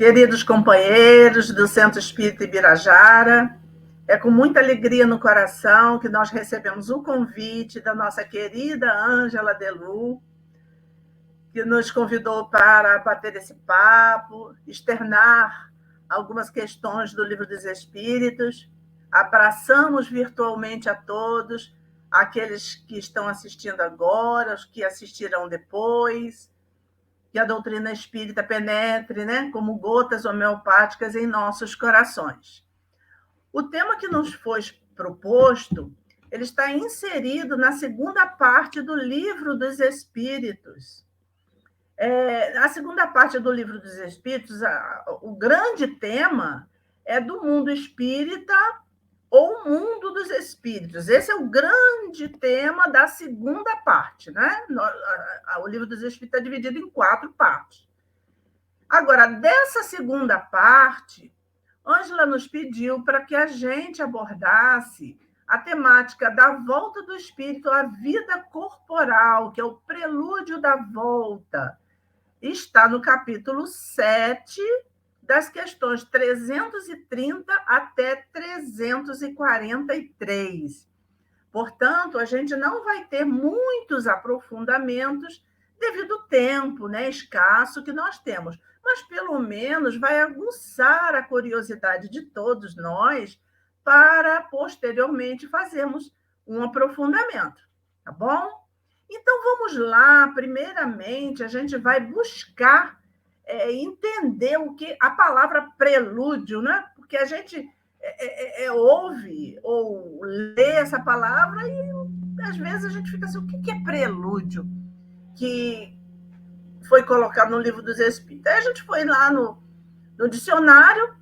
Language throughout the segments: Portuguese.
Queridos companheiros do Centro Espírita Ibirajara, é com muita alegria no coração que nós recebemos o convite da nossa querida Ângela Delu, que nos convidou para bater esse papo, externar algumas questões do Livro dos Espíritos. Abraçamos virtualmente a todos, aqueles que estão assistindo agora, os que assistirão depois, que a doutrina espírita penetre, né, como gotas homeopáticas em nossos corações. O tema que nos foi proposto, ele está inserido na segunda parte do Livro dos Espíritos. A segunda parte do Livro dos Espíritos, o grande tema é do mundo espírita ou mundo dos espíritos. Esse é o grande tema da segunda parte, né? O Livro dos Espíritos é dividido em 4 partes. Agora, dessa segunda parte, Ângela nos pediu para que a gente abordasse a temática da volta do espírito à vida corporal, que é o prelúdio da volta. Está no capítulo 7, das questões 330 até 343. Portanto, a gente não vai ter muitos aprofundamentos devido ao tempo, né, escasso que nós temos, mas pelo menos vai aguçar a curiosidade de todos nós para posteriormente fazermos um aprofundamento, tá bom? Então vamos lá, primeiramente a gente vai buscar entender o que a palavra prelúdio, né? Porque a gente ouve ou lê essa palavra e às vezes a gente fica assim, o que é prelúdio? Que foi colocado no Livro dos Espíritos. Aí a gente foi lá no dicionário,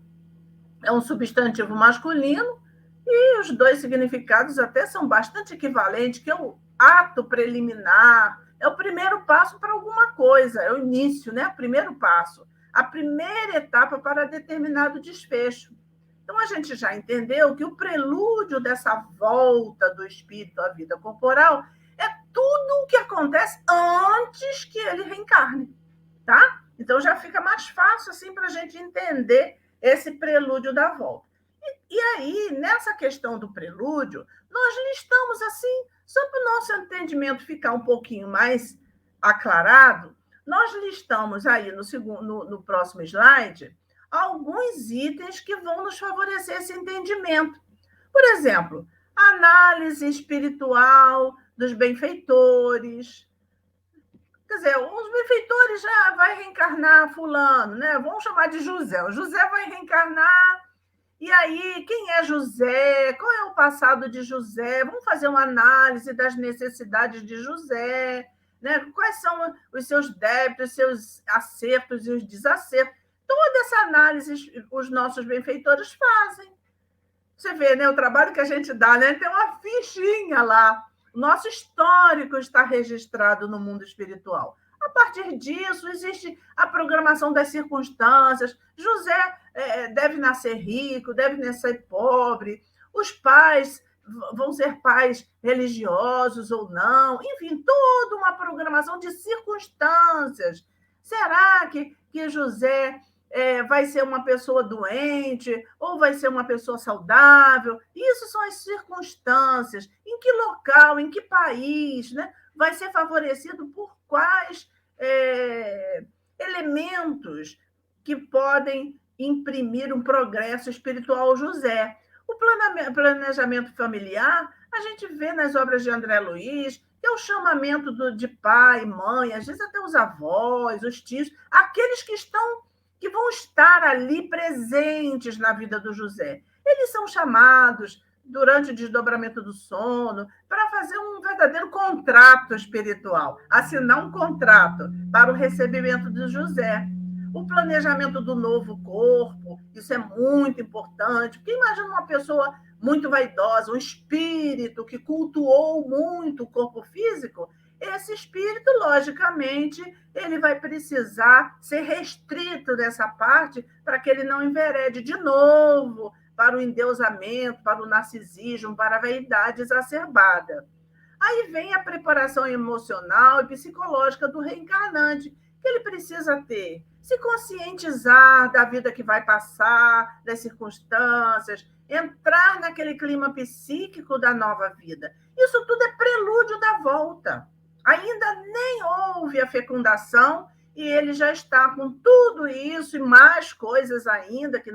é um substantivo masculino, e os dois significados até são bastante equivalentes, que é o ato preliminar, é o primeiro passo para alguma coisa, é o início, né? O primeiro passo, a primeira etapa para determinado desfecho. Então, a gente já entendeu que o prelúdio dessa volta do espírito à vida corporal é tudo o que acontece antes que ele reencarne, tá? Então, já fica mais fácil assim, para a gente entender esse prelúdio da volta. E aí, nessa questão do prelúdio, nós listamos assim, só para o nosso entendimento ficar um pouquinho mais aclarado, nós listamos aí no próximo slide alguns itens que vão nos favorecer esse entendimento. Por exemplo, análise espiritual dos benfeitores. Quer dizer, os benfeitores já vai reencarnar fulano, né? Vamos chamar de José. O José vai reencarnar. E aí, quem é José? Qual é o passado de José? Vamos fazer uma análise das necessidades de José, né? Quais são os seus débitos, os seus acertos e os desacertos. Toda essa análise os nossos benfeitores fazem. Você vê, né, o trabalho que a gente dá, né? Tem uma fichinha lá. O nosso histórico está registrado no mundo espiritual. A partir disso, existe a programação das circunstâncias. José deve nascer rico, deve nascer pobre. Os pais vão ser pais religiosos ou não. Enfim, toda uma programação de circunstâncias. Será que José vai ser uma pessoa doente ou vai ser uma pessoa saudável? Isso são as circunstâncias. Em que local, em que país, né? Vai ser favorecido por quais elementos que podem imprimir um progresso espiritual ao José. O planejamento familiar, a gente vê nas obras de André Luiz, que é o chamamento de pai, mãe, às vezes até os avós, os tios, aqueles que vão estar ali presentes na vida do José. Eles são chamados durante o desdobramento do sono para fazer um verdadeiro contrato espiritual, assinar um contrato para o recebimento de José. O planejamento do novo corpo, isso é muito importante, porque imagina uma pessoa muito vaidosa, um espírito que cultuou muito o corpo físico, esse espírito, logicamente, ele vai precisar ser restrito nessa parte para que ele não enverede de novo para o endeusamento, para o narcisismo, para a vaidade exacerbada. Aí vem a preparação emocional e psicológica do reencarnante, que ele precisa ter se conscientizar da vida que vai passar, das circunstâncias, entrar naquele clima psíquico da nova vida. Isso tudo é prelúdio da volta. Ainda nem houve a fecundação e ele já está com tudo isso e mais coisas ainda que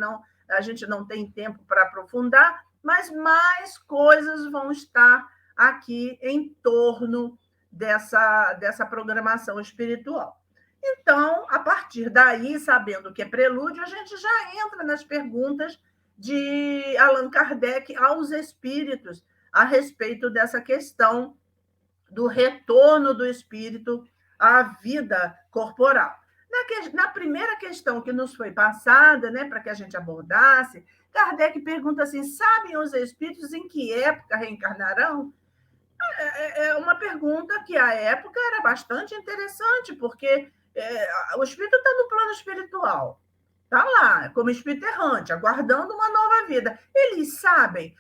a gente não tem tempo para aprofundar, mas mais coisas vão estar aqui em torno dessa programação espiritual. Então, a partir daí, sabendo que é prelúdio, a gente já entra nas perguntas de Allan Kardec aos espíritos a respeito dessa questão do retorno do espírito à vida corporal. Na primeira questão que nos foi passada, né, para que a gente abordasse, Kardec pergunta assim: sabem os espíritos em que época reencarnarão? É uma pergunta que, à época, era bastante interessante, porque o espírito está no plano espiritual, está lá, como espírito errante, aguardando uma nova vida. Eles sabem,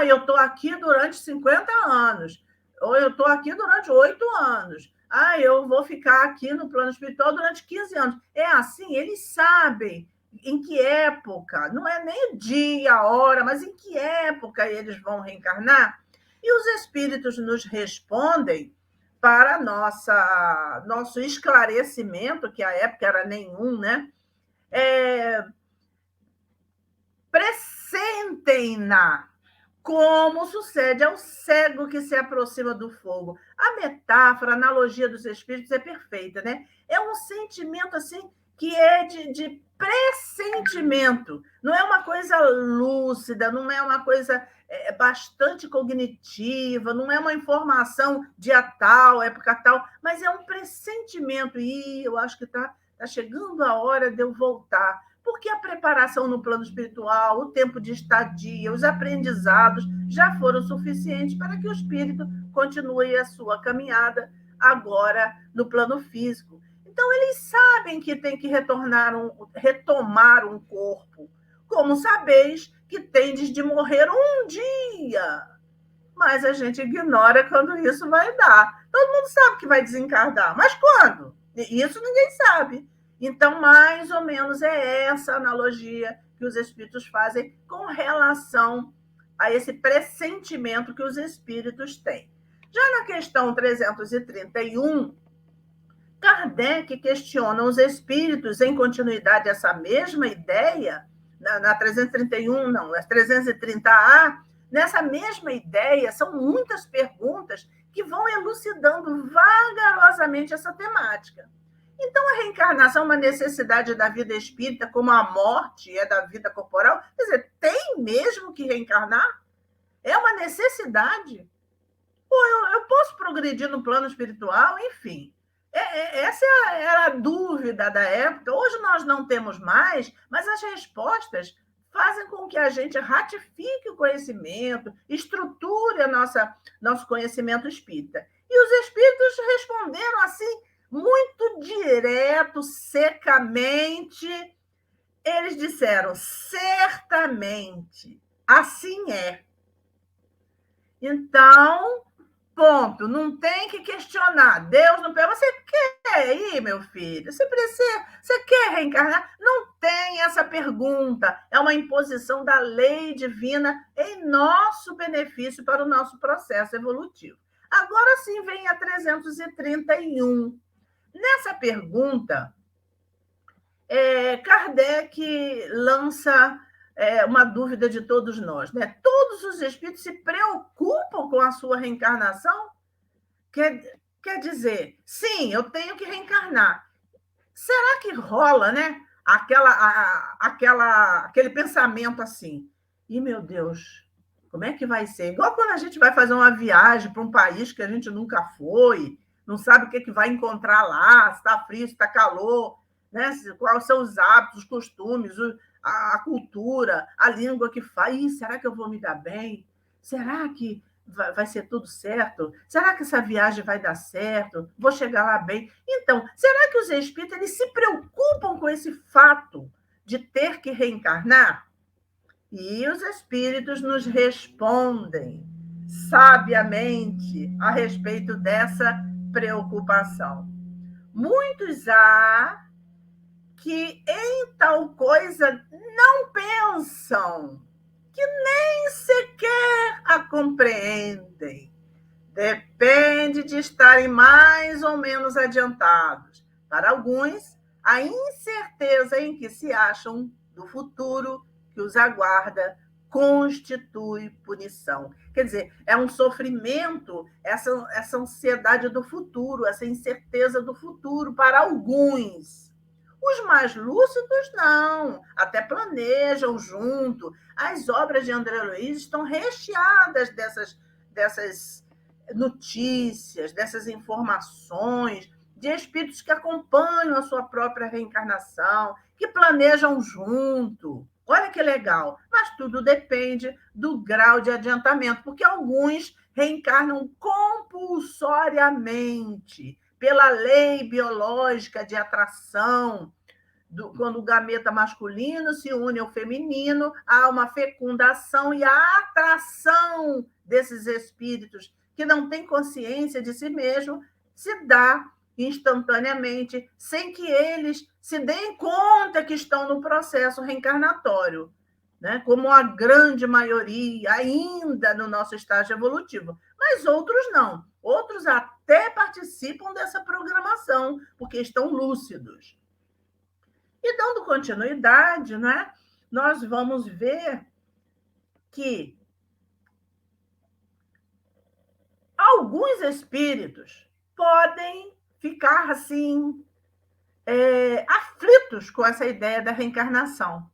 eu estou aqui durante 50 anos, ou eu estou aqui durante 8 anos, eu vou ficar aqui no plano espiritual durante 15 anos. É assim, eles sabem em que época, não é nem o dia, a hora, mas em que época eles vão reencarnar. E os espíritos nos respondem para nosso esclarecimento, que à época era nenhum, né? Pressentem-na, como sucede ao cego que se aproxima do fogo. A metáfora, a analogia dos espíritos é perfeita, né? É um sentimento assim que é de pressentimento, não é uma coisa lúcida, não é uma coisa bastante cognitiva, não é uma informação dia tal, época tal, mas é um pressentimento, e eu acho que está chegando a hora de eu voltar, porque a preparação no plano espiritual, o tempo de estadia, os aprendizados já foram suficientes para que o espírito continue a sua caminhada agora no plano físico. Então, eles sabem que tem que retomar um corpo. Como sabeis que tendes de morrer um dia, mas a gente ignora quando isso vai dar. Todo mundo sabe que vai desencarnar, mas quando? Isso ninguém sabe. Então, mais ou menos é essa analogia que os espíritos fazem com relação a esse pressentimento que os espíritos têm. Já na questão 331, Kardec questiona os espíritos em continuidade essa mesma ideia, na 331, não, na 330A, nessa mesma ideia, são muitas perguntas que vão elucidando vagarosamente essa temática. Então, a reencarnação é uma necessidade da vida espírita, como a morte é da vida corporal? Quer dizer, tem mesmo que reencarnar? É uma necessidade? Ou eu posso progredir no plano espiritual? Enfim, essa era a dúvida da época. Hoje nós não temos mais, mas as respostas fazem com que a gente ratifique o conhecimento, estruture nosso conhecimento espírita. E os espíritos responderam assim, muito direto, secamente. Eles disseram: certamente, assim é. Então, ponto, não tem que questionar. Deus não pergunta: você quer ir, meu filho? Você quer reencarnar? Não tem essa pergunta. É uma imposição da lei divina em nosso benefício para o nosso processo evolutivo. Agora sim vem a 331. Nessa pergunta, Kardec lança uma dúvida de todos nós, né? Todos os espíritos se preocupam com a sua reencarnação? Quer dizer, sim, eu tenho que reencarnar. Será que rola, né? Aquele pensamento assim, meu Deus, como é que vai ser? Igual quando a gente vai fazer uma viagem para um país que a gente nunca foi, não sabe o que vai encontrar lá, se está frio, se está calor, né? Quais são os hábitos, os costumes, a cultura, a língua que faz. Será que eu vou me dar bem? Será que vai ser tudo certo? Será que essa viagem vai dar certo? Vou chegar lá bem? Então, será que os espíritos eles se preocupam com esse fato de ter que reencarnar? E os espíritos nos respondem sabiamente a respeito dessa preocupação. Muitos há que tal coisa não pensam, que nem sequer a compreendem. Depende de estarem mais ou menos adiantados. Para alguns, a incerteza em que se acham do futuro que os aguarda constitui punição. Quer dizer, é um sofrimento, essa ansiedade do futuro, essa incerteza do futuro para alguns. Os mais lúcidos, não, até planejam junto. As obras de André Luiz estão recheadas dessas notícias, dessas informações, de espíritos que acompanham a sua própria reencarnação, que planejam junto. Olha que legal. Mas tudo depende do grau de adiantamento, porque alguns reencarnam compulsoriamente, pela lei biológica de atração. Quando o gameta masculino se une ao feminino, há uma fecundação e a atração desses espíritos que não têm consciência de si mesmo se dá instantaneamente, sem que eles se deem conta que estão no processo reencarnatório, né? Como a grande maioria ainda no nosso estágio evolutivo. Mas outros não. Outros até participam dessa programação, porque estão lúcidos. E dando continuidade, né, nós vamos ver que alguns espíritos podem ficar assim, aflitos com essa ideia da reencarnação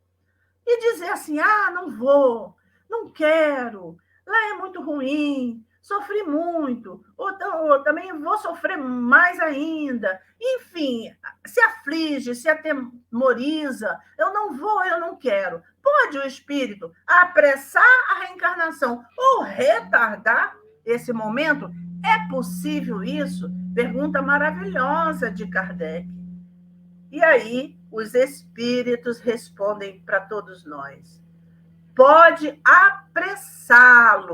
e dizer assim: não vou, não quero, lá é muito ruim, sofri muito, ou também vou sofrer mais ainda. Enfim, se aflige, se atemoriza, eu não vou, eu não quero. Pode o espírito apressar a reencarnação ou retardar esse momento? É possível isso? Pergunta maravilhosa de Kardec. E aí, os espíritos respondem para todos nós: pode apressar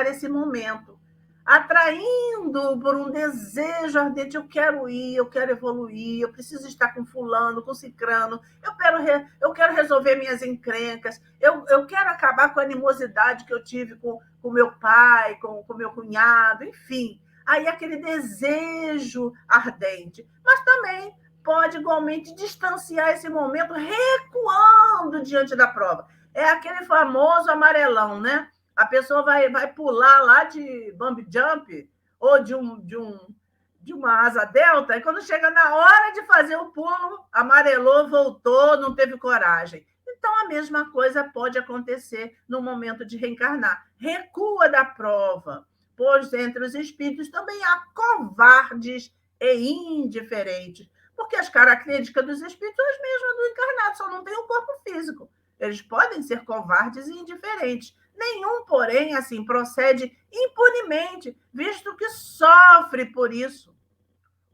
esse momento, atraindo por um desejo ardente: eu quero ir, eu quero evoluir, eu preciso estar com fulano, com cicrano, eu quero resolver minhas encrencas, eu quero acabar com a animosidade que eu tive com meu pai, com meu cunhado, enfim. Aí aquele desejo ardente, mas também pode igualmente distanciar esse momento, recuando diante da prova. É aquele famoso amarelão, né? A pessoa vai pular lá de bump jump ou de uma asa delta, e quando chega na hora de fazer o pulo, amarelou, voltou, não teve coragem. Então, a mesma coisa pode acontecer no momento de reencarnar. Recua da prova, pois entre os espíritos também há covardes e indiferentes, porque as características dos espíritos são as mesmas do encarnado, só não tem o corpo físico. Eles podem ser covardes e indiferentes. Nenhum, porém, assim, procede impunemente, visto que sofre por isso,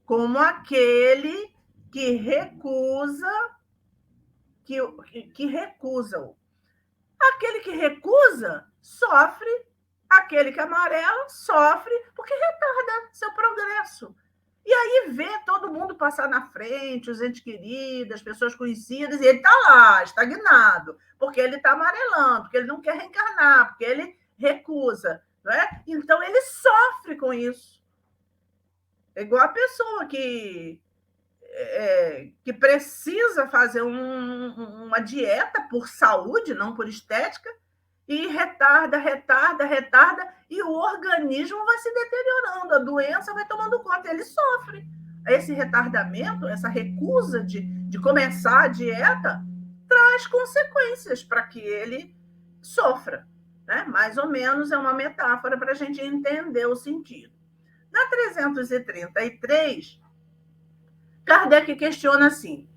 como aquele que recusa, que recusa. Aquele que recusa sofre, aquele que amarela sofre, porque retarda seu progresso. E aí vê todo mundo passar na frente, os entes queridos, as pessoas conhecidas, e ele está lá, estagnado, porque ele está amarelando, porque ele não quer reencarnar, porque ele recusa. Não é? Então, ele sofre com isso. É igual a pessoa que precisa fazer uma dieta por saúde, não por estética, e retarda, e o organismo vai se deteriorando, a doença vai tomando conta, ele sofre. Esse retardamento, essa recusa de começar a dieta, traz consequências para que ele sofra. Né? Mais ou menos é uma metáfora para a gente entender o sentido. Na 333, Kardec questiona assim: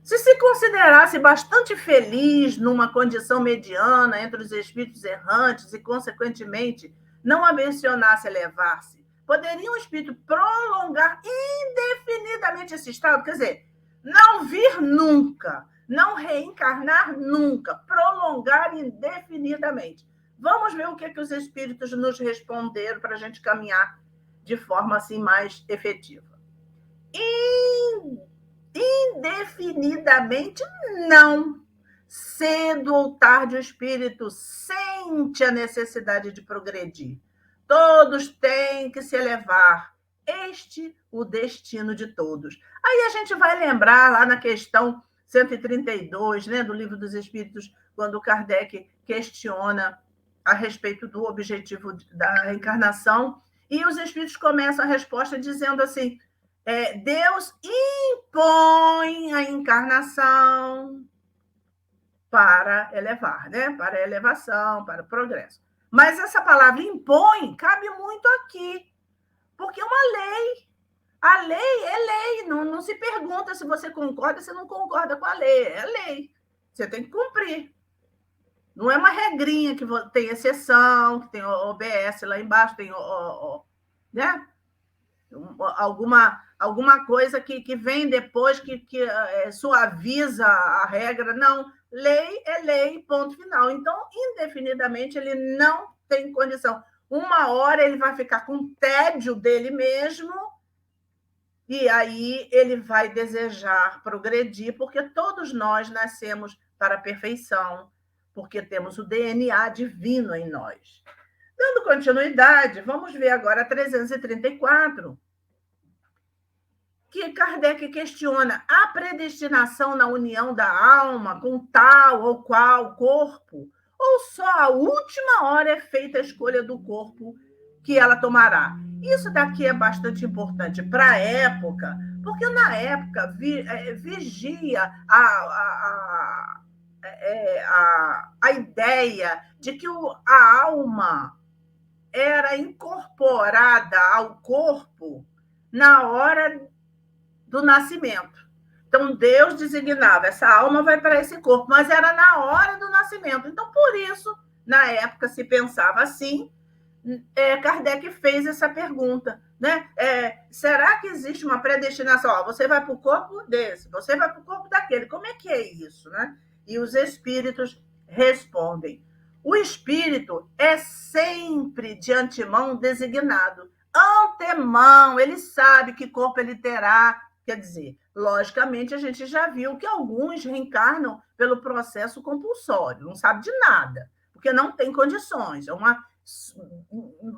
se considerasse bastante feliz numa condição mediana entre os espíritos errantes e, consequentemente, não ambicionasse elevar-se, poderia um espírito prolongar indefinidamente esse estado? Quer dizer, não vir nunca, não reencarnar nunca, prolongar indefinidamente. Vamos ver o que os espíritos nos responderam para a gente caminhar de forma assim mais efetiva. Indefinidamente, não. Cedo ou tarde, o espírito sente a necessidade de progredir. Todos têm que se elevar. Este o destino de todos. Aí a gente vai lembrar lá na questão 132, né, do Livro dos Espíritos, quando Kardec questiona a respeito do objetivo da reencarnação, e os espíritos começam a resposta dizendo assim: Deus impõe a encarnação para elevar, né? Para a elevação, para o progresso. Mas essa palavra impõe cabe muito aqui, porque é uma lei. A lei é lei, não se pergunta se você concorda, se não concorda com a lei, é lei. Você tem que cumprir. Não é uma regrinha que tem exceção, que tem OBS lá embaixo, tem né? Alguma coisa que vem depois que suaviza a regra. Não, lei é lei, ponto final. Então, indefinidamente, ele não tem condição. Uma hora ele vai ficar com tédio dele mesmo, e aí ele vai desejar progredir, porque todos nós nascemos para a perfeição, porque temos o DNA divino em nós. Dando continuidade, vamos ver agora a 334, que Kardec questiona a predestinação na união da alma com tal ou qual corpo, ou só a última hora é feita a escolha do corpo que ela tomará. Isso daqui é bastante importante para a época, porque na época vigia a ideia de que a alma era incorporada ao corpo na hora do nascimento. Então, Deus designava, essa alma vai para esse corpo, mas era na hora do nascimento. Então, por isso, na época, se pensava assim. Kardec fez essa pergunta, né? Será que existe uma predestinação? Você vai para o corpo desse, você vai para o corpo daquele. Como é que é isso, né? E os espíritos respondem: o espírito é sempre de antemão designado. Antemão, ele sabe que corpo ele terá. Quer dizer, logicamente, a gente já viu que alguns reencarnam pelo processo compulsório, não sabe de nada, porque não tem condições. É uma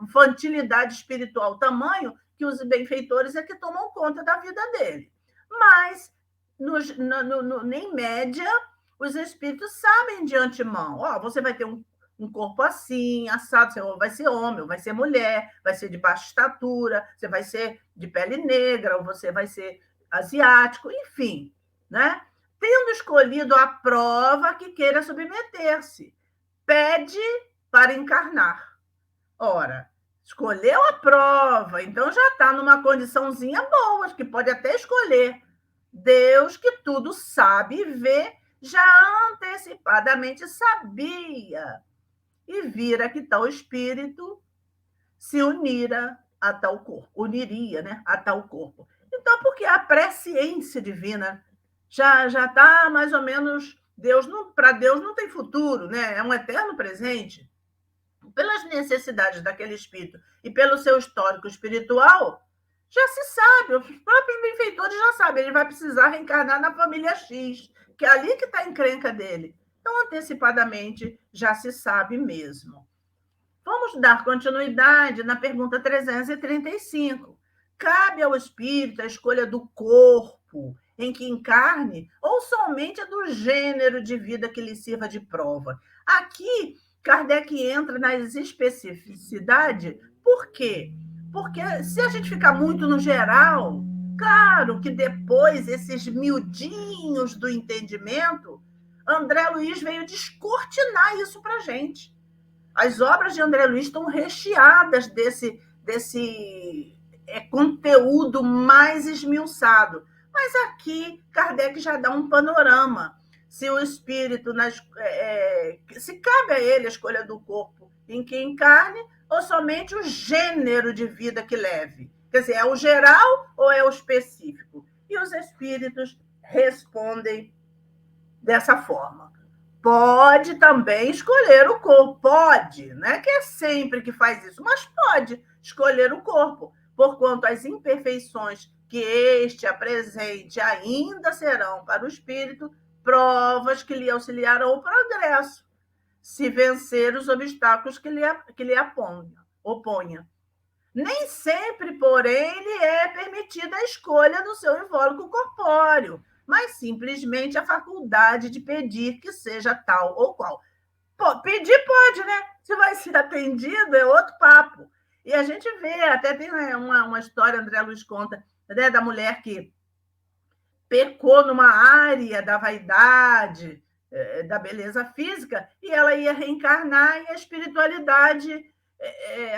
infantilidade espiritual tamanho que os benfeitores é que tomam conta da vida dele. Mas, em média, os espíritos sabem de antemão. Você vai ter um corpo assim, assado, você vai ser homem, ou vai ser mulher, vai ser de baixa estatura, você vai ser de pele negra, ou você vai ser asiático, enfim, né? Tendo escolhido a prova que queira submeter-se, pede para encarnar. Ora, escolheu a prova, então já está numa condiçãozinha boa, que pode até escolher. Deus, que tudo sabe e vê, já antecipadamente sabia. E vira que tal espírito se unira a tal corpo, uniria, né, a tal corpo. Então, porque a presciência divina já está mais ou menos. Para Deus não tem futuro, né? É um eterno presente. Pelas necessidades daquele espírito e pelo seu histórico espiritual, já se sabe, os próprios benfeitores já sabem, ele vai precisar reencarnar na família X, que é ali que está a encrenca dele. Então, antecipadamente, já se sabe mesmo. Vamos dar continuidade na pergunta 335. Cabe ao espírito a escolha do corpo em que encarne ou somente a do gênero de vida que lhe sirva de prova? Aqui, Kardec entra nas especificidades. Por quê? Porque se a gente ficar muito no geral, claro que depois esses miudinhos do entendimento, André Luiz veio descortinar isso para a gente. As obras de André Luiz estão recheadas desse conteúdo mais esmiuçado. Mas aqui, Kardec já dá um panorama. Se o espírito, se cabe a ele a escolha do corpo em que encarne, ou somente o gênero de vida que leve. Quer dizer, é o geral ou é o específico? E os espíritos respondem dessa forma. Pode também escolher o corpo, pode, não é que é sempre que faz isso, mas pode escolher o corpo, porquanto as imperfeições que este apresente ainda serão para o espírito provas que lhe auxiliarão o progresso, se vencer os obstáculos que lhe oponha. Nem sempre, porém, lhe é permitida a escolha do seu invólucro corpóreo, mas simplesmente a faculdade de pedir que seja tal ou qual. Pô, pedir pode, né? Se vai ser atendido, é outro papo. E a gente vê, até tem uma história, André Luiz conta, né, da mulher que pecou numa área da vaidade, da beleza física, e ela ia reencarnar, e a espiritualidade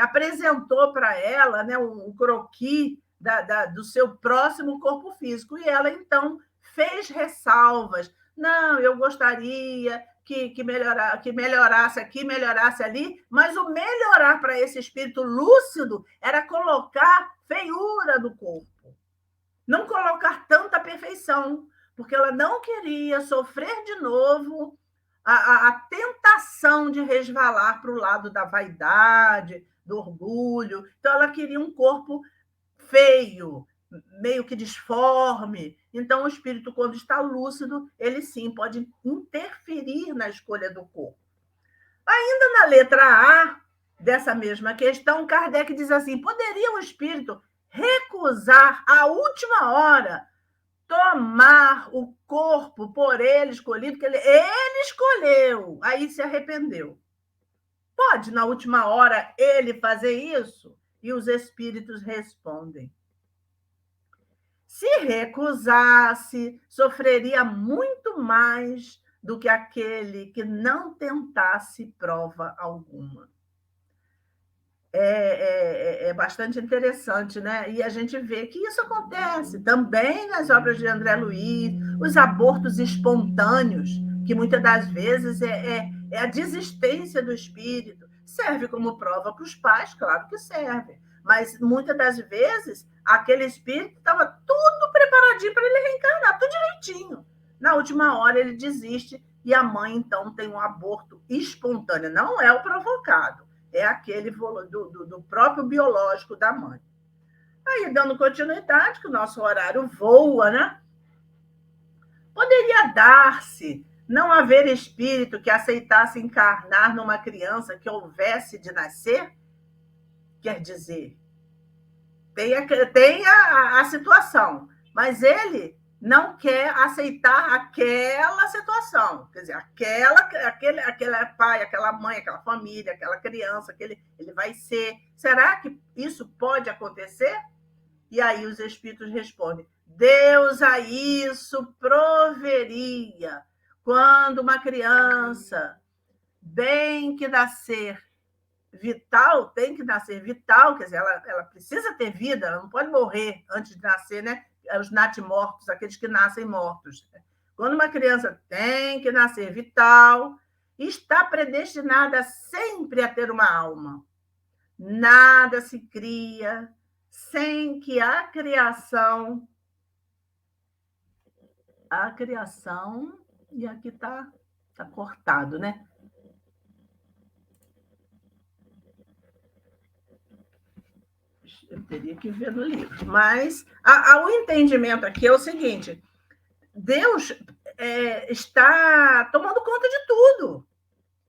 apresentou para ela, né, um croquis do seu próximo corpo físico, e ela, então, fez ressalvas. Não, eu gostaria que melhorasse aqui, melhorasse ali, mas o melhorar para esse espírito lúcido era colocar feiura do corpo, não colocar tanta perfeição, porque ela não queria sofrer de novo a tentação de resvalar para o lado da vaidade, do orgulho. Então, ela queria um corpo feio, meio que disforme. Então, o espírito, quando está lúcido, ele sim pode interferir na escolha do corpo. Ainda na letra A dessa mesma questão, Kardec diz assim: poderia o espírito recusar à última hora tomar o corpo por ele escolhido, que ele escolheu, aí se arrependeu. Pode, na última hora, ele fazer isso? E os espíritos respondem: se recusasse, sofreria muito mais do que aquele que não tentasse prova alguma. É bastante interessante, né? E a gente vê que isso acontece também nas obras de André Luiz, os abortos espontâneos, que muitas das vezes é a desistência do espírito. Serve como prova para os pais, claro que serve, mas muitas das vezes aquele espírito estava tudo preparadinho para ele reencarnar, tudo direitinho. Na última hora ele desiste e a mãe, então, tem um aborto espontâneo, não é o provocado. É aquele do próprio biológico da mãe. Aí, dando continuidade, que o nosso horário voa, né? Poderia dar-se não haver espírito que aceitasse encarnar numa criança que houvesse de nascer? Quer dizer, tem a situação, mas ele não quer aceitar aquela situação. Quer dizer, aquele pai, aquela mãe, aquela família, aquela criança que ele vai ser. Será que isso pode acontecer? E aí os espíritos respondem: Deus a isso proveria. Quando uma criança tem que nascer vital, quer dizer, ela precisa ter vida, ela não pode morrer antes de nascer, né? Os natimortos, aqueles que nascem mortos. Quando uma criança tem que nascer vital, está predestinada sempre a ter uma alma. Nada se cria sem que a criação, e aqui está cortado, né? Eu teria que ver no livro. Mas o entendimento aqui é o seguinte: Deus está tomando conta de tudo.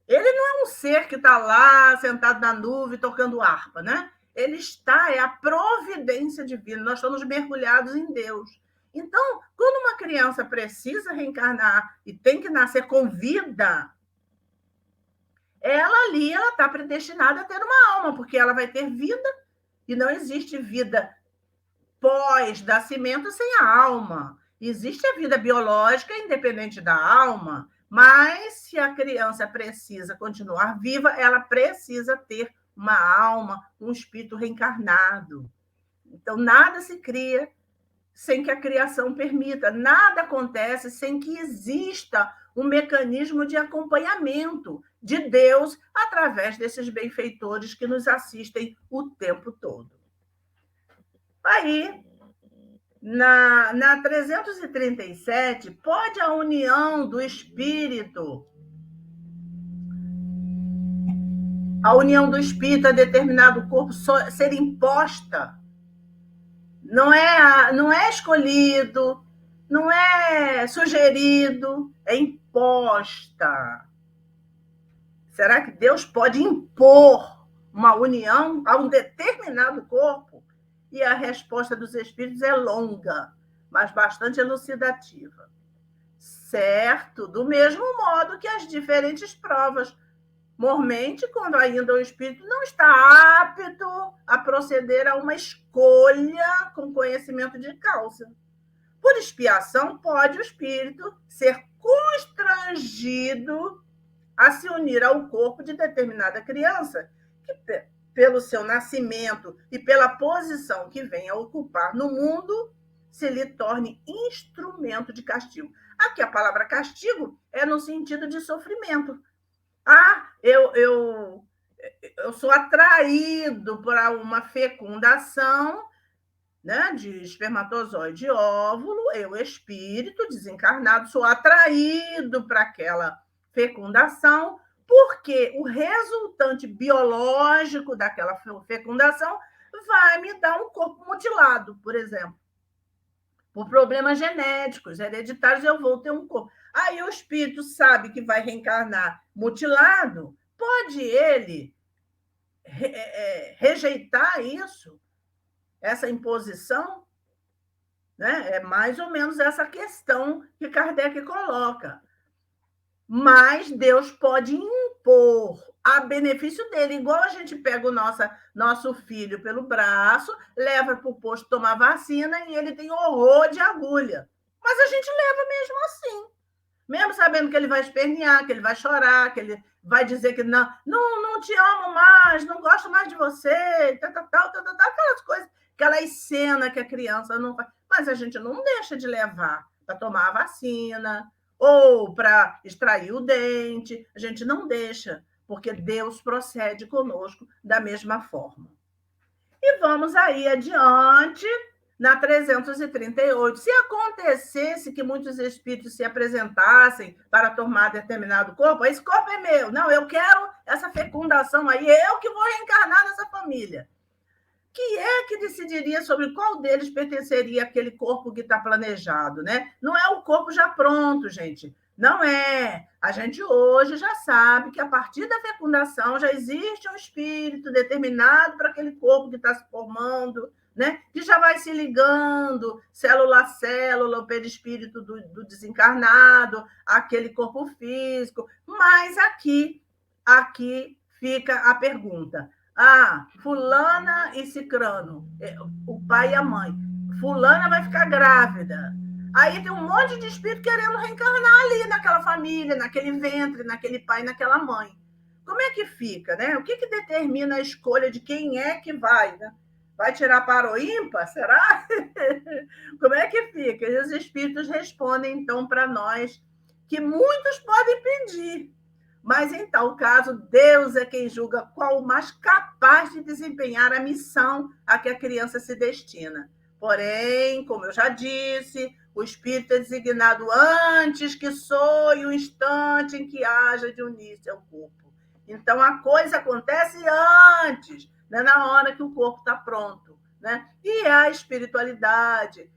Ele não é um ser que está lá, sentado na nuvem, tocando harpa, né? Ele é a providência divina. Nós estamos mergulhados em Deus. Então, quando uma criança precisa reencarnar e tem que nascer com vida, ela está predestinada a ter uma alma, porque ela vai ter vida. E não existe vida pós-nascimento sem a alma. Existe a vida biológica independente da alma, mas se a criança precisa continuar viva, ela precisa ter uma alma, um espírito reencarnado. Então, nada se cria sem que a criação permita, nada acontece sem que exista um mecanismo de acompanhamento de Deus através desses benfeitores que nos assistem o tempo todo. Aí, na 337, pode a união do espírito a determinado corpo ser imposta não é escolhido, não é sugerido, é imposta. Será que Deus pode impor uma união a um determinado corpo? E a resposta dos Espíritos é longa, mas bastante elucidativa. Certo, do mesmo modo que as diferentes provas, mormente quando ainda o espírito não está apto a proceder a uma escolha com conhecimento de causa. Por expiação, pode o espírito ser constrangido a se unir ao corpo de determinada criança, que, pelo seu nascimento e pela posição que vem a ocupar no mundo, se lhe torne instrumento de castigo. Aqui a palavra castigo é no sentido de sofrimento. Eu sou atraído para uma fecundação, né, de espermatozoide e óvulo, eu, espírito desencarnado, sou atraído para aquela fecundação, porque o resultante biológico daquela fecundação vai me dar um corpo mutilado, por exemplo. Por problemas genéticos, hereditários, eu vou ter um corpo. Aí o espírito sabe que vai reencarnar mutilado, pode ele rejeitar isso, essa imposição? Né? É mais ou menos essa questão que Kardec coloca. Mas Deus pode impor a benefício dele, igual a gente pega o nosso filho pelo braço, leva para o posto tomar vacina e ele tem horror de agulha. Mas a gente leva mesmo assim. Mesmo sabendo que ele vai espernear, que ele vai chorar, que ele vai dizer que não te amo mais, não gosto mais de você, aquelas coisas, aquelas cenas que a criança não faz. Mas a gente não deixa de levar para tomar a vacina ou para extrair o dente. A gente não deixa, porque Deus procede conosco da mesma forma. E vamos aí adiante, na 338. Se acontecesse que muitos espíritos se apresentassem para tomar determinado corpo, esse corpo é meu. Não, eu quero essa fecundação aí, eu que vou reencarnar nessa família. Que é que decidiria sobre qual deles pertenceria àquele corpo que está planejado, né? Não é o corpo já pronto, gente. Não é. A gente hoje já sabe que a partir da fecundação já existe um espírito determinado para aquele corpo que está se formando, né? Que já vai se ligando, célula a célula, o perispírito do desencarnado, aquele corpo físico. Mas aqui fica a pergunta. Fulana e cicrano, o pai e a mãe. Fulana vai ficar grávida. Aí tem um monte de espírito querendo reencarnar ali naquela família, naquele ventre, naquele pai, naquela mãe. Como é que fica, né? O que determina a escolha de quem é que vai, né? Vai tirar para o ímpar? Será? Como é que fica? E os espíritos respondem, então, para nós que muitos podem pedir, mas, em tal caso, Deus é quem julga qual o mais capaz de desempenhar a missão a que a criança se destina. Porém, como eu já disse, o espírito é designado antes que soe o instante em que haja de unir-se ao corpo. Então, a coisa acontece antes, né, na hora que o corpo está pronto. Né? E a espiritualidade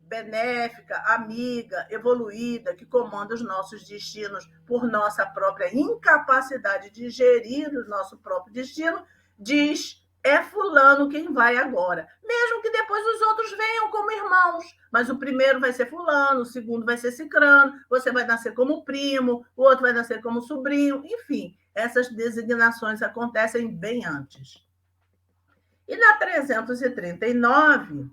benéfica, amiga, evoluída, que comanda os nossos destinos por nossa própria incapacidade de gerir o nosso próprio destino, diz: é fulano quem vai agora. Mesmo que depois os outros venham como irmãos, mas o primeiro vai ser fulano, o segundo vai ser cicrano, você vai nascer como primo, o outro vai nascer como sobrinho, enfim, essas designações acontecem bem antes. E na 339,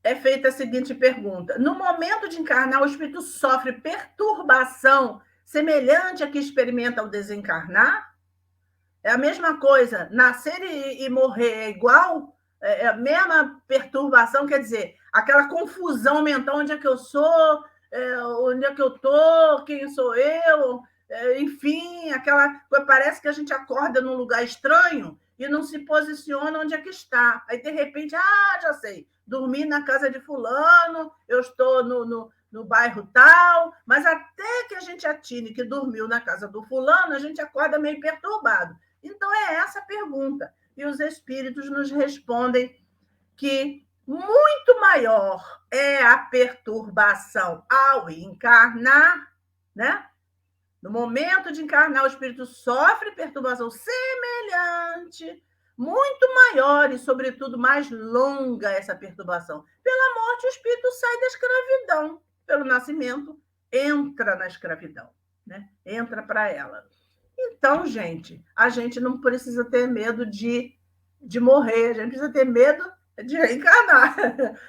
é feita a seguinte pergunta: no momento de encarnar, o espírito sofre perturbação semelhante à que experimenta ao desencarnar? É a mesma coisa, nascer e morrer é igual? É a mesma perturbação, quer dizer, aquela confusão mental, onde é que eu sou, onde é que eu estou, quem sou eu, enfim, parece que a gente acorda num lugar estranho e não se posiciona onde é que está. Aí, de repente, já sei, dormi na casa de fulano, eu estou no bairro tal, mas até que a gente atine que dormiu na casa do fulano, a gente acorda meio perturbado. Então, é essa a pergunta. E os espíritos nos respondem que muito maior é a perturbação ao encarnar, né? No momento de encarnar, o espírito sofre perturbação semelhante, muito maior e, sobretudo, mais longa essa perturbação. Pela morte, o espírito sai da escravidão. Pelo nascimento, entra na escravidão, né? Entra para ela. Então, gente, a gente não precisa ter medo de morrer, a gente precisa ter medo de reencarnar.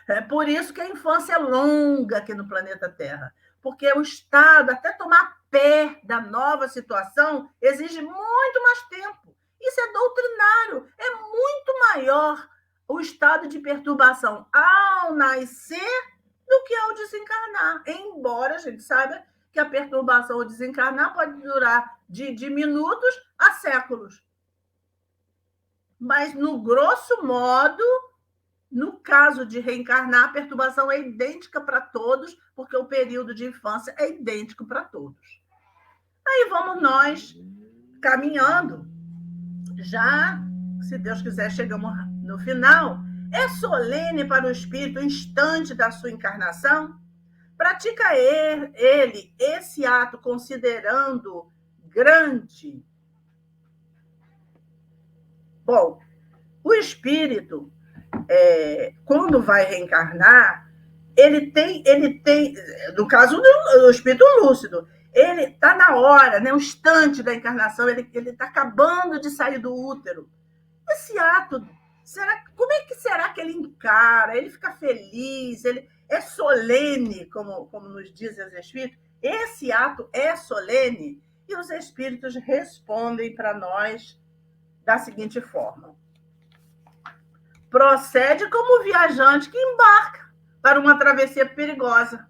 É por isso que a infância é longa aqui no planeta Terra, porque o estado, até tomar pé da nova situação, exige muito mais tempo. Isso é doutrinário, é muito maior o estado de perturbação ao nascer do que ao desencarnar, embora a gente saiba que a perturbação ao desencarnar pode durar de minutos a séculos. Mas, no grosso modo, no caso de reencarnar, a perturbação é idêntica para todos, porque o período de infância é idêntico para todos. Aí vamos nós caminhando. Já, se Deus quiser, chegamos no final. É solene para o espírito o instante da sua encarnação? Pratica ele esse ato considerando grande? Bom, o espírito, quando vai reencarnar, ele tem, no caso do espírito lúcido, ele está na hora, né, um instante da encarnação, ele está acabando de sair do útero. Esse ato, como é que será que ele encara? Ele fica feliz? Ele é solene, como nos dizem os espíritos? Esse ato é solene? E os espíritos respondem para nós da seguinte forma: procede como viajante que embarca para uma travessia perigosa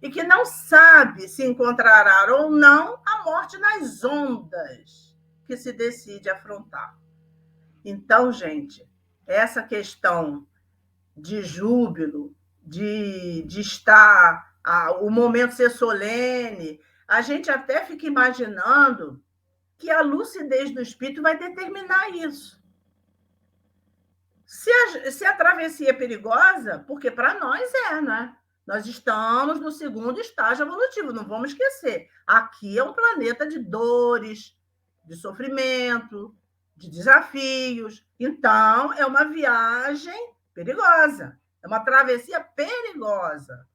e que não sabe se encontrará ou não a morte nas ondas que se decide afrontar. Então, gente, essa questão de júbilo, de estar, o momento ser solene, a gente até fica imaginando que a lucidez do espírito vai determinar isso. Se a travessia é perigosa, porque para nós né? Nós estamos no segundo estágio evolutivo, não vamos esquecer. Aqui é um planeta de dores, de sofrimento, de desafios. Então, é uma viagem perigosa, é uma travessia perigosa.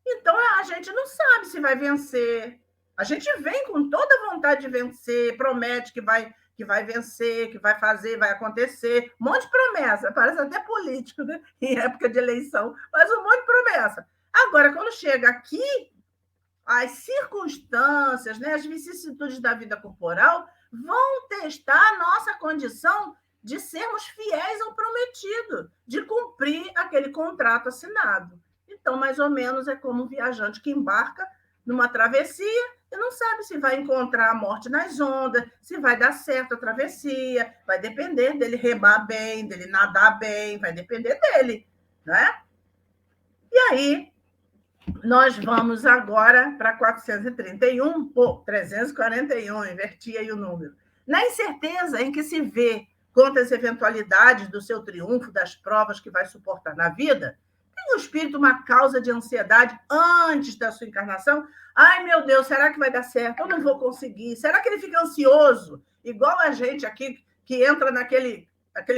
Então, a gente não sabe se vai vencer. A gente vem com toda a vontade de vencer, promete que vai vencer, que vai fazer, vai acontecer. Um monte de promessa, parece até político, né? Em época de eleição, mas um monte de promessa. Agora, quando chega aqui, as circunstâncias, né, as vicissitudes da vida corporal vão testar a nossa condição de sermos fiéis ao prometido, de cumprir aquele contrato assinado. Então, mais ou menos, é como um viajante que embarca numa travessia e não sabe se vai encontrar a morte nas ondas, se vai dar certo a travessia, vai depender dele remar bem, dele nadar bem, vai depender dele, né? E aí, nós vamos agora para 431, 341, inverti aí o número. Na incerteza em que se vê quanto às eventualidades do seu triunfo, das provas que vai suportar na vida, tem o espírito uma causa de ansiedade antes da sua encarnação? Ai, meu Deus, será que vai dar certo? Eu não vou conseguir. Será que ele fica ansioso, igual a gente aqui, que entra naquele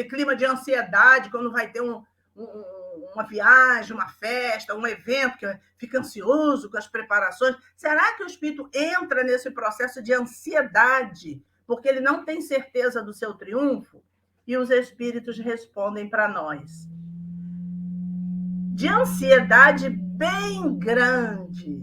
clima de ansiedade quando vai ter uma viagem, uma festa, um evento, que fica ansioso com as preparações? Será que o espírito entra nesse processo de ansiedade porque ele não tem certeza do seu triunfo? E os espíritos respondem para nós: de ansiedade bem grande,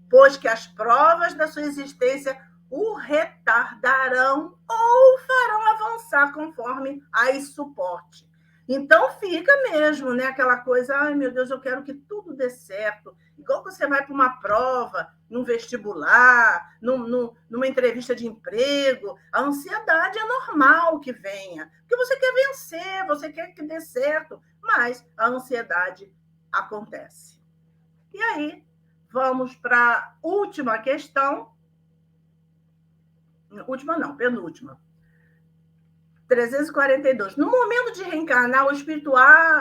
pois que as provas da sua existência o retardarão ou farão avançar conforme as suporte. Então fica mesmo, né? Aquela coisa, ai meu Deus, eu quero que tudo dê certo. Igual que você vai para uma prova, num vestibular, numa entrevista de emprego, a ansiedade é normal que venha, porque você quer vencer, você quer que dê certo, mas a ansiedade acontece. E aí, vamos para a última questão. Última não, penúltima. 342. No momento de reencarnar, o espírito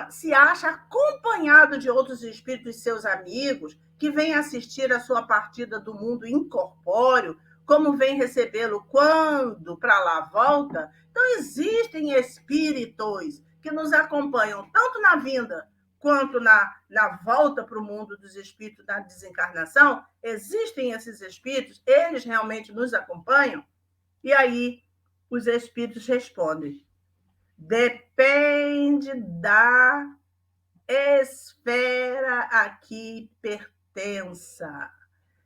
se acha acompanhado de outros espíritos, seus amigos, que vêm assistir a sua partida do mundo incorpóreo, como vem recebê-lo quando para lá volta. Então, existem espíritos que nos acompanham tanto na vinda quanto na volta para o mundo dos espíritos, na desencarnação. Existem esses espíritos, eles realmente nos acompanham. E aí os espíritos respondem: depende da esfera a que pertença.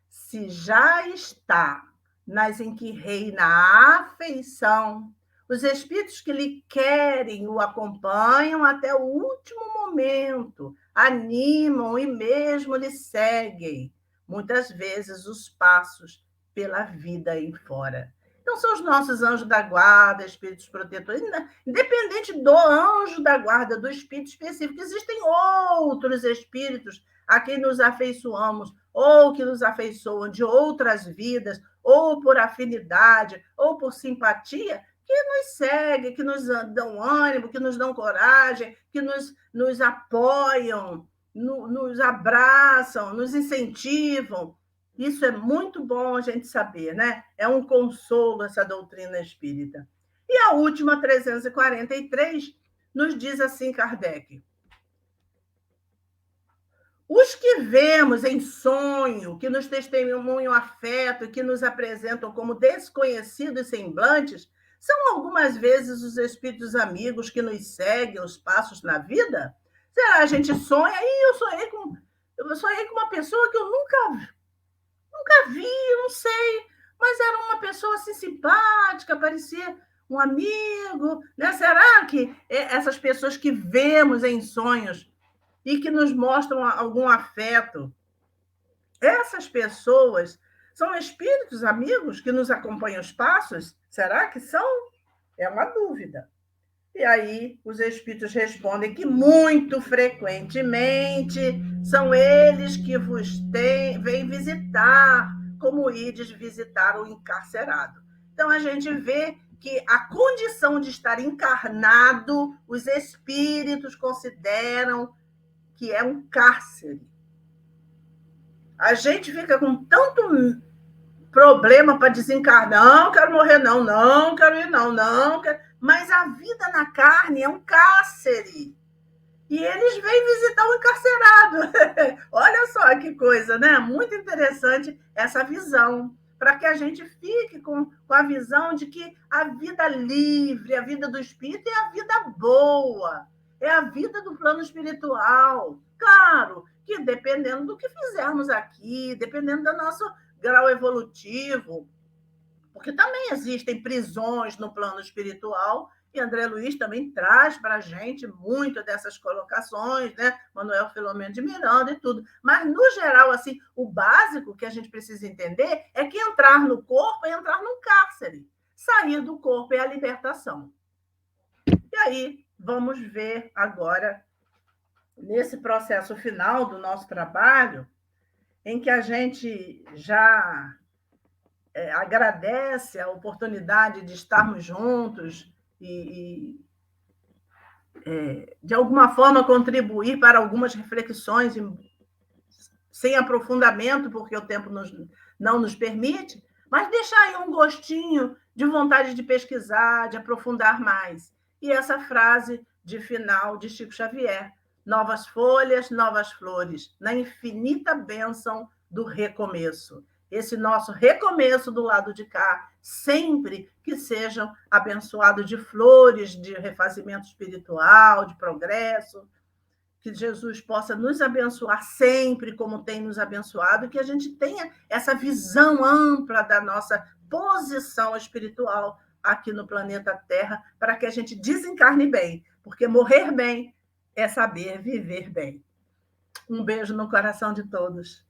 Se já está nas em que reina a afeição, os espíritos que lhe querem o acompanham até o último momento, animam e mesmo lhe seguem, muitas vezes, os passos pela vida em fora. Então, são os nossos anjos da guarda, espíritos protetores, independente do anjo da guarda, do espírito específico. Existem outros espíritos a quem nos afeiçoamos, ou que nos afeiçoam de outras vidas, ou por afinidade, ou por simpatia, que nos seguem, que nos dão ânimo, que nos dão coragem, que nos apoiam, nos abraçam, nos incentivam. Isso é muito bom a gente saber, né? É um consolo essa doutrina espírita. E a última, 343, nos diz assim, Kardec: os que vemos em sonho, que nos testemunham afeto, que nos apresentam como desconhecidos semblantes, são algumas vezes os espíritos amigos que nos seguem os passos na vida? Será a gente sonha? Eu sonhei com uma pessoa que eu nunca vi, não sei, mas era uma pessoa assim simpática, parecia um amigo, né? Será que essas pessoas que vemos em sonhos e que nos mostram algum afeto, essas pessoas são espíritos amigos que nos acompanham os passos? Será que são? É uma dúvida. E aí os espíritos respondem que muito frequentemente são eles que vos vêm visitar, como ides visitar o encarcerado. Então a gente vê que a condição de estar encarnado, os espíritos consideram que é um cárcere. A gente fica com tanto problema para desencarnar. Não quero morrer, não quero ir, não quero. Mas a vida na carne é um cárcere. E eles vêm visitar o encarcerado. Olha só que coisa, né? Muito interessante essa visão. Para que a gente fique com a visão de que a vida livre, a vida do espírito é a vida boa. É a vida do plano espiritual. Claro que dependendo do que fizermos aqui, dependendo do nosso grau evolutivo, porque também existem prisões no plano espiritual, e André Luiz também traz para a gente muito dessas colocações, né? Manuel Filomeno de Miranda e tudo. Mas, no geral, assim, o básico que a gente precisa entender é que entrar no corpo é entrar num cárcere. Sair do corpo é a libertação. E aí, vamos ver agora, nesse processo final do nosso trabalho, em que a gente já agradece a oportunidade de estarmos juntos e de alguma forma, contribuir para algumas reflexões sem aprofundamento, porque o tempo não nos permite, mas deixar aí um gostinho de vontade de pesquisar, de aprofundar mais. E essa frase de final de Chico Xavier: novas folhas, novas flores, na infinita bênção do recomeço. Esse nosso recomeço do lado de cá, sempre que sejam abençoados de flores, de refazimento espiritual, de progresso, que Jesus possa nos abençoar sempre como tem nos abençoado, e que a gente tenha essa visão ampla da nossa posição espiritual aqui no planeta Terra, para que a gente desencarne bem, porque morrer bem é saber viver bem. Um beijo no coração de todos.